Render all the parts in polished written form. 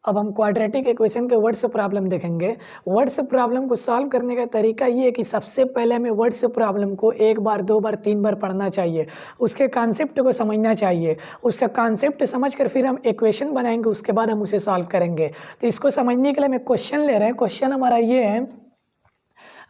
अब हम quadratic equation के वर्ड से प्रॉब्लम देखेंगे। वर्ड से प्रॉब्लम को सॉल्व करने का तरीका ये है कि सबसे पहले हमें वर्ड से प्रॉब्लम को एक बार, दो बार, तीन बार पढ़ना चाहिए, उसके कॉन्सेप्ट को समझना चाहिए, उसका कॉन्सेप्ट समझकर फिर हम इक्वेशन बनाएंगे, उसके बाद हम उसे सॉल्व करेंगे। तो इसको समझने के लिए हम एक क्वेश्चन ले रहे हैं। क्वेश्चन हमारा ये है,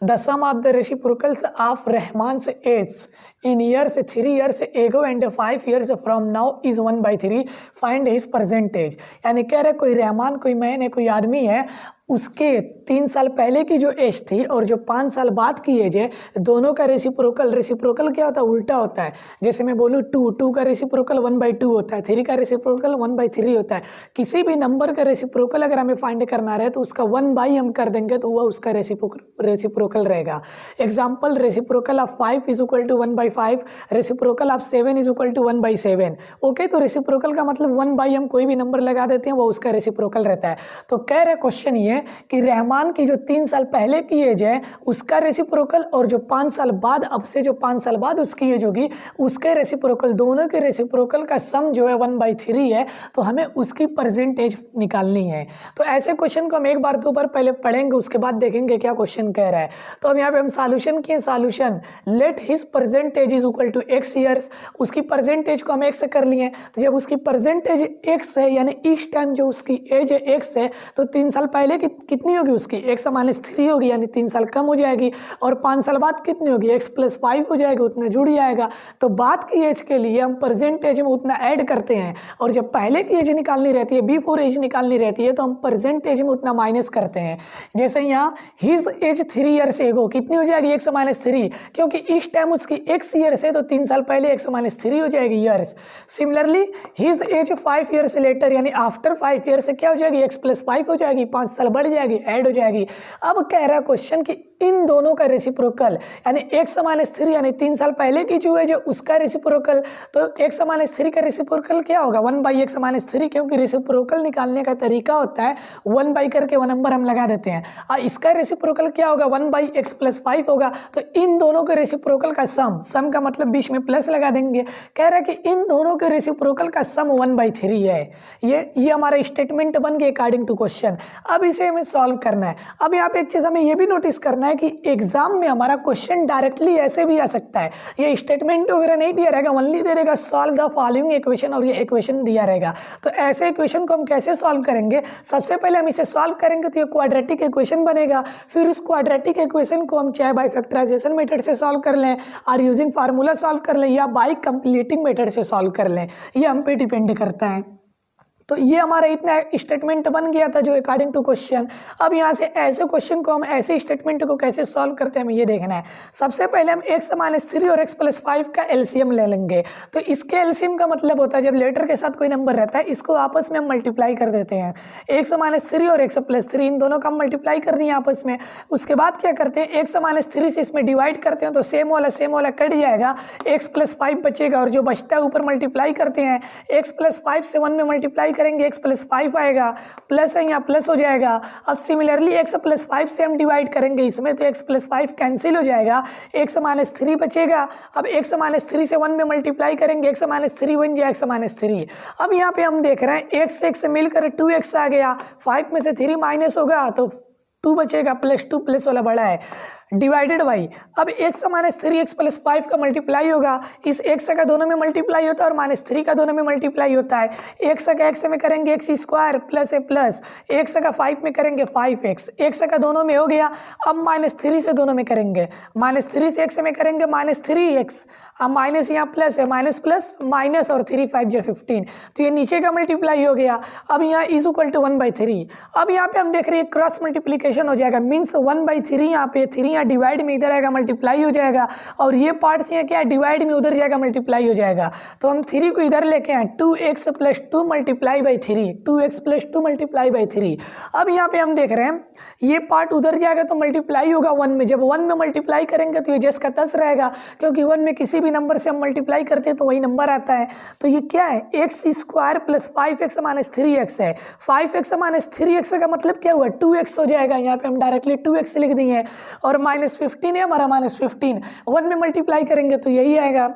the sum of the reciprocals of Rahman's age in years 3 years ago and 5 years from now is 1/3, find his percentage। यानी कह रहे कोई रहमान, कोई मैन है, कोई आदमी है, उसके 3 साल पहले की जो एज थी और जो 5 साल बाद की एज है, दोनों का रेसिप्रोकल क्या होता है? उल्टा होता है। जैसे मैं बोलूँ 2 का रेसिप्रोकल 1/2 होता है, 3 का रेसिप्रोकल 1/3 होता है। किसी भी नंबर का रेसिप्रोकल अगर हमें फाइंड करना रहे तो उसका 1 हम कर देंगे तो वह उसका रेसिप्रोकल रहेगा। Example, reciprocal of 5 is equal to 1/5, reciprocal of 7 is equal to 1/7। Okay, तो रेसिप्रोकल का मतलब 1 हम कोई भी नंबर लगा देते हैं, वो उसका रेसिप्रोकल रहता है। तो कह रहे क्वेश्चन ये कि रहमान की जो 3 साल पहले की एज है उसका रेसिप्रोकल और जो 5 साल बाद, अब से जो 5 साल बाद उसकी एज होगी, उसके रेसिप्रोकल, दोनों के रेसिप्रोकल का सम जो है 1/3 है। तो हमें उसकी परसेंटेज निकालनी है। तो ऐसे क्वेश्चन को हम एक बार, दो बार पहले पढ़ेंगे, उसके बाद देखेंगे क्या क्वेश्चन कह रहा है। तो अब यहाँ पे हम सॉल्यूशन किए। Solution, let his percentage is equal to x years. उसकी परसेंटेज को हम x कर लिए। तो जब उसकी परसेंटेज x है, यानी इस टाइम जो उसकी एज है x है, तो 3 साल पहले कितनी होगी उसकी? x - 3 होगी, यानी 3 साल कम हो जाएगी। और 5 साल बाद कितनी होगी? x + 5 हो जाएगी, उतना जुड़ जाएगा। तो बाद की एज के लिए हम परसेंटेज में उतना ऐड करते हैं, और जब पहले की एज निकालनी रहती है, बिफोर एज निकालनी रहती है, तो हम परसेंटेज में उतना माइनस करते हैं। जैसे यहाँ हिज एज 3 ईयर्स एगो कितनी हो जाएगी? x - 3, क्योंकि इस टाइम उसकी x ईयर्स है, तो 3 साल पहले x - 3 हो जाएगी years. Similarly his age 5 years later, यानी आफ्टर 5 ईयर्स से क्या हो जाएगी? x + 5 हो जाएगी, 5 साल बढ़ जाएगी, ऐड हो जाएगी। अब कह रहा है क्वेश्चन कि इन दोनों का रेसिप्रोकल, यानी x - 3 यानी 3 साल पहले की जो है, जो उसका रेसिप्रोकल, तो x - 3 का रेसिप्रोकल क्या होगा? 1/x - 3, क्योंकि रेसिप्रोकल निकालने का तरीका होता है 1 करके 1 नंबर हम लगा देते हैं। और इसका रेसिप्रोकल क्या होगा? 1/x + 5 होगा। तो इन दोनों के रेसिप्रोकल का सम का मतलब बीच में प्लस लगा देंगे। कह रहा है कि इन दोनों के रेसिप्रोकल का सम 1/3 है। ये हमारा स्टेटमेंट बन गया अकॉर्डिंग टू क्वेश्चन। अब इसे हमें सॉल्व करना है। अब यहाँ पे एक चीज़ हमें ये भी नोटिस करना है कि एग्जाम में हमारा क्वेश्चन डायरेक्टली ऐसे भी आ सकता है। ये स्टेटमेंट वगैरह नहीं दिया रहेगा, ओनली दे देगा सॉल्व द फॉलोइंग इक्वेशन, और ये इक्वेशन दिया रहेगा। तो ऐसे इक्वेशन को हम कैसे सॉल्व करेंगे? सबसे पहले हम इसे सॉल्व करेंगे तो ये क्वाड्रेटिक इक्वेशन बनेगा। फिर उस क्वाड्रेटिक इक्वेशन को हम चाहे बाय फैक्टराइजेशन मेथड से सॉल्व कर लें, और यूजिंग फार्मूला सॉल्व कर लें, या बाय कंप्लीटिंग मेथड से सॉल्व कर लें। ये हम पे डिपेंड करता है। तो ये हमारा इतना स्टेटमेंट बन गया था जो अकॉर्डिंग टू क्वेश्चन। अब यहाँ से ऐसे क्वेश्चन को हम, ऐसे स्टेटमेंट को कैसे सॉल्व करते हैं, हमें ये देखना है। सबसे पहले हम x - 3 और x + 5 का एलसीएम ले लेंगे। तो इसके एलसीएम का मतलब होता है जब लेटर के साथ कोई नंबर रहता है, इसको आपस में हम मल्टीप्लाई कर देते हैं। x - 3 और x + 3 इन दोनों का हम मल्टीप्लाई कर दिए आपस में। उसके बाद क्या करते हैं? x - 3 से इसमें डिवाइड करते हैं, तो सेम वाला कट जाएगा, x + 5 बचेगा, और जो बचता है ऊपर मल्टीप्लाई करते हैं। x + 5 से 1 में मल्टीप्लाई करेंगे, x + 5 आएगा, प्लस है यहाँ प्लस हो जाएगा। अब सिमिलरली x + 5 से हम डिवाइड करेंगे इसमें, तो x + 5 कैंसिल हो जाएगा, x - 3 बचेगा। अब x - 3 से 1 में मल्टीप्लाई करेंगे, x - 3 बन जाए x - 3। अब यहाँ पे हम देख रहे हैं x से मिलकर 2x आ गया, 5 में से 3 माइनस होगा तो 2 बचेगा, +2 प्लस वाला बड़ा है, डिवाइडेड बाई। अब x - 3 x + 5 का मल्टीप्लाई होगा, इस x का दोनों में मल्टीप्लाई होता है और -3 का दोनों में मल्टीप्लाई होता है। x का x में करेंगे x² प्लस है प्लस, x का 5 में करेंगे 5x, x का दोनों में हो गया। अब -3 से दोनों में करेंगे, -3 से x में करेंगे -3x, अब माइनस यहाँ प्लस है, माइनस प्लस माइनस, और 3 5 जो 15, तो ये नीचे का मल्टीप्लाई हो गया। अब यहाँ इज इक्वल टू 1/3। अब यहाँ पे हम देख रहे हैं क्रॉस मल्टीप्लिकेशन हो जाएगा, मीन्स 1/3 यहाँ पे, 3 यहाँ डिवाइड में इधर आएगा मल्टीप्लाई हो जाएगा, और ये पार्ट से यहाँ क्या है, डिवाइड में उधर जाएगा मल्टीप्लाई हो जाएगा। तो हम 3 को इधर लेके आए, 2x + 2 multiply by 3, 2x + 2 multiply by 3। अब यहाँ पे हम देख रहे हैं ये पार्ट उधर जाएगा तो मल्टीप्लाई होगा 1 में, जब 1 में मल्टीप्लाई करेंगे तो ये जस का तस रहेगा, क्योंकि 1 में किसी भी नंबर से हम मल्टीप्लाई करते हैं तो वही नंबर आता है। तो ये क्या है, x² + 5x - 3x है। 5x - 3x का मतलब क्या हुआ, 2x हो जाएगा। यहाँ पे हम डायरेक्टली 2x लिख दिए, और -15 है हमारा, -15 1 में मल्टीप्लाई करेंगे तो यही आएगा।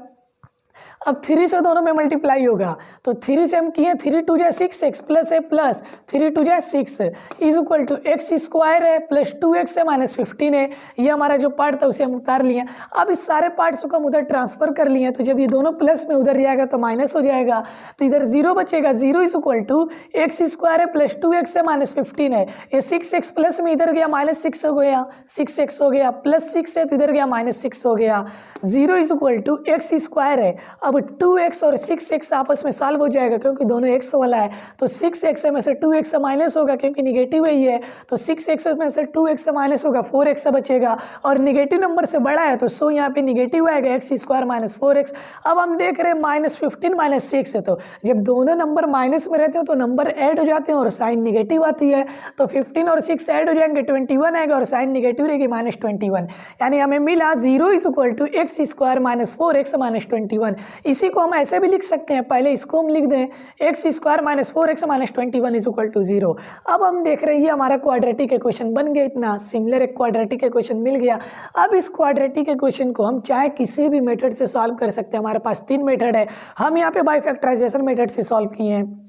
अब 3 से दोनों में मल्टीप्लाई होगा, तो 3 से हम किए 3 2 जा 6x प्लस है प्लस 3 2 जा 6 is equal to x square है प्लस 2x है माइनस 15 है। ये हमारा जो पार्ट था उसे हम उतार लिए। अब इस सारे पार्ट्स को हम उधर ट्रांसफर कर लिए, तो जब ये दोनों प्लस में उधर जाएगा तो माइनस हो जाएगा, तो इधर 0 बचेगा। 0 is equal to x square है प्लस 2x है माइनस 15 है। ये 6x प्लस में इधर गया माइनस 6 हो गया, 6x हो गया प्लस 6 है तो इधर गया माइनस 6 हो गया। 0 is equal to x square है, अब 2x और 6x आपस में सॉल्व हो जाएगा क्योंकि दोनों x वाला है, तो 6x में से 2x माइनस होगा क्योंकि निगेटिव है ये, तो 6x में से 2x माइनस होगा 4x बचेगा, और निगेटिव नंबर से बड़ा है तो सो यहाँ पे निगेटिव आएगा एक्स स्क्वायर माइनस 4x। अब हम देख रहे हैं माइनस 15 माइनस 6 है, तो जब दोनों नंबर माइनस में रहते हो तो नंबर ऐड हो जाते हैं और साइन निगेटिव आती है, तो 15 और 6 ऐड हो जाएंगे 21 आएगा और साइन निगेटिव रहेगी माइनस 21, यानी हमें मिला 0 is equal to x square minus 4x minus 21। इसी को हम ऐसे भी लिख सकते हैं, पहले इसको हम लिख दें x square minus 4x minus 21 is equal to 0। अब हम देख रहे हैं ये हमारा क्वाड्रेटिक इक्वेशन बन गया, इतना सिमिलर एक क्वाड्रेटिक इक्वेशन मिल गया। अब इस क्वाड्रेटिक इक्वेशन को हम चाहे किसी भी मेथड से सॉल्व कर सकते हैं, हमारे पास 3 मेथड है, हम यहाँ पे बाई फैक्टराइजेशन मेथड से सॉल्व किए हैं।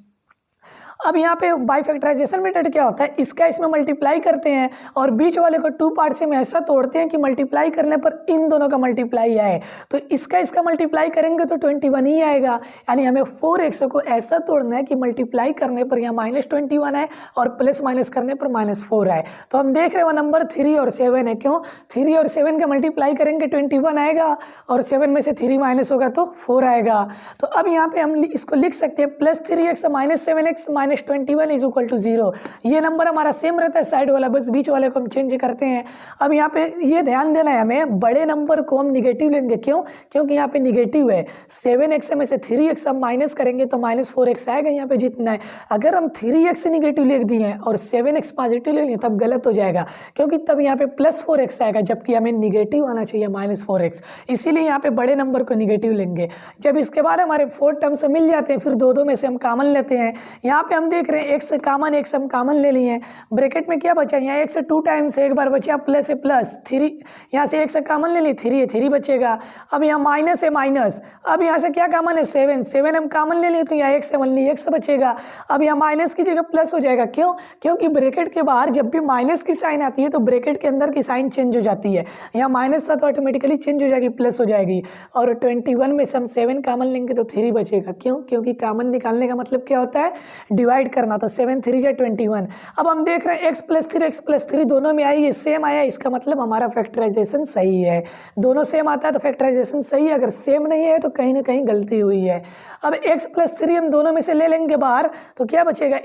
अब यहाँ पे बाई फैक्टराइजेशन मेथड क्या होता है, इसका इसमें मल्टीप्लाई करते हैं और बीच वाले को 2 पार्ट से हम ऐसा तोड़ते हैं कि मल्टीप्लाई करने पर इन दोनों का मल्टीप्लाई आए, तो इसका मल्टीप्लाई करेंगे तो 21 ही आएगा, यानी हमें 4x को ऐसा तोड़ना है कि मल्टीप्लाई करने पर यहाँ माइनस 21 है और प्लस माइनस करने पर माइनस 4 आए। तो हम देख रहे हो नंबर 3 और 7 है, क्यों 3 और 7 का मल्टीप्लाई करेंगे 21 आएगा और 7 में से 3 माइनस होगा तो 4 आएगा। तो अब यहाँ पे हम इसको लिख सकते हैं plus 3x minus 7x minus 21 is equal to 0। ये नंबर हमारा सेम रहता है साइड वाला, बस बीच वाले को हम चेंज करते हैं। अब यहाँ पे ये ध्यान देना है हमें, बड़े नंबर को हम निगेटिव लेंगे, क्यों क्योंकि यहाँ पे निगेटिव है। 7x में से 3x हम माइनस करेंगे तो माइनस 4x आएगा यहाँ पे जितना है। अगर हम 3x निगेटिव लिख दिए हैं और 7x पॉजिटिव ले लिए तब गलत हो जाएगा, क्योंकि तब यहाँ पे प्लस 4x आएगा जबकि हमें निगेटिव आना चाहिए माइनस 4x, इसीलिए यहाँ पे बड़े नंबर को निगेटिव लेंगे। जब इसके बाद हमारे 4 टर्म्स मिल जाते हैं फिर दो में से हम कॉमन लेते हैं। यहाँ पे हम देख रहे हैं x कॉमन, x हम कॉमन ले लिए हैं, ब्रैकेट में क्या बचा, यहाँ x 2 टाइम्स एक बार बचा प्लस है प्लस 3, यहाँ से x कॉमन ले लिए 3 है 3 बचेगा। अब यहाँ माइनस है माइनस, अब यहाँ से क्या कॉमन है 7 हम कॉमन ले लिए तो यहाँ x ओनली x बचेगा। अब यहाँ माइनस की जगह प्लस हो जाएगा, क्यों क्योंकि ब्रैकेट के बाहर जब भी माइनस की साइन आती है तो ब्रैकेट के अंदर की साइन चेंज हो जाती है, यहाँ माइनस था तो ऑटोमेटिकली चेंज हो जाएगी प्लस हो जाएगी। और 21 में से हम 7 कॉमन लेंगे तो 3 बचेगा, क्यों क्योंकि कॉमन निकालने का मतलब क्या होता है, डिवाइड करना, तो 7 3 जा 21। अब हम देख रहे हैं x प्लस 3 दोनों में आई, ये सेम आया, इसका मतलब हमारा फैक्टराइजेशन सही है। दोनों सेम आता है तो फैक्टराइजेशन सही है, अगर सेम नहीं है तो कहीं ना कहीं गलती हुई है। अब x प्लस 3 हम दोनों में से ले लेंगे बाहर तो क्या बचेगा,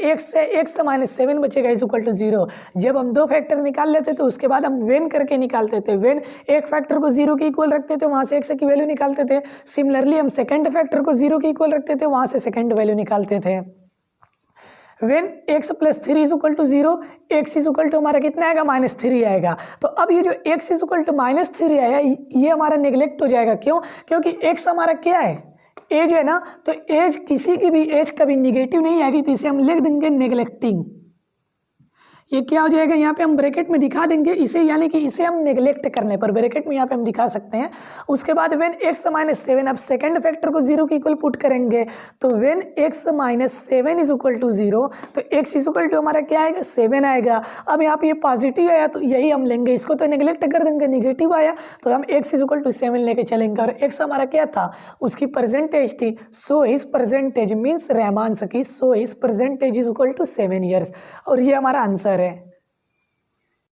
x माइनस 7 बचेगा इज इक्वल टू 0। जब हम 2 फैक्टर निकाल लेते तो उसके बाद हम वेन करके निकालते थे, वेन एक फैक्टर को 0 के इक्वल रखते थे, वहाँ से x की वैल्यू निकालते थे। सिमिलरली हम सेकेंड फैक्टर को 0 के इक्वल रखते थे, वहाँ से सेकेंड वैल्यू निकालते थे। When x plus 3 is equal to 0, x is equal to हमारा कितना आएगा -3 आएगा। तो अब ये जो x इज इक्वल टू -3 आया ये हमारा नेग्लेक्ट हो जाएगा, क्यों क्योंकि x हमारा क्या है, एज है ना, तो एज किसी की भी एज कभी निगेटिव नहीं आएगी, तो इसे हम लिख देंगे नेग्लेक्टिंग। ये क्या हो जाएगा, यहाँ पे हम ब्रैकेट में दिखा देंगे इसे, यानी कि इसे हम नेग्लेक्ट करने पर ब्रैकेट में यहाँ पे हम दिखा सकते हैं। उसके बाद वेन x माइनस 7, अब सेकंड फैक्टर को 0 के इक्वल पुट करेंगे तो when x minus 7 is equal to 0, तो x इज इक्वल टू हमारा क्या आएगा 7 आएगा। अब यहाँ पे ये पॉजिटिव आया तो यही हम लेंगे, इसको तो नेग्लेक्ट कर देंगे, निगेटिव आया तो हम x इज इक्वल टू 7 लेके चलेंगे। और x हमारा क्या था, उसकी परसेंटेज थी, so his percentage means Rahman सकी, so his percentage is equal to 7 years, और ये हमारा आंसर है।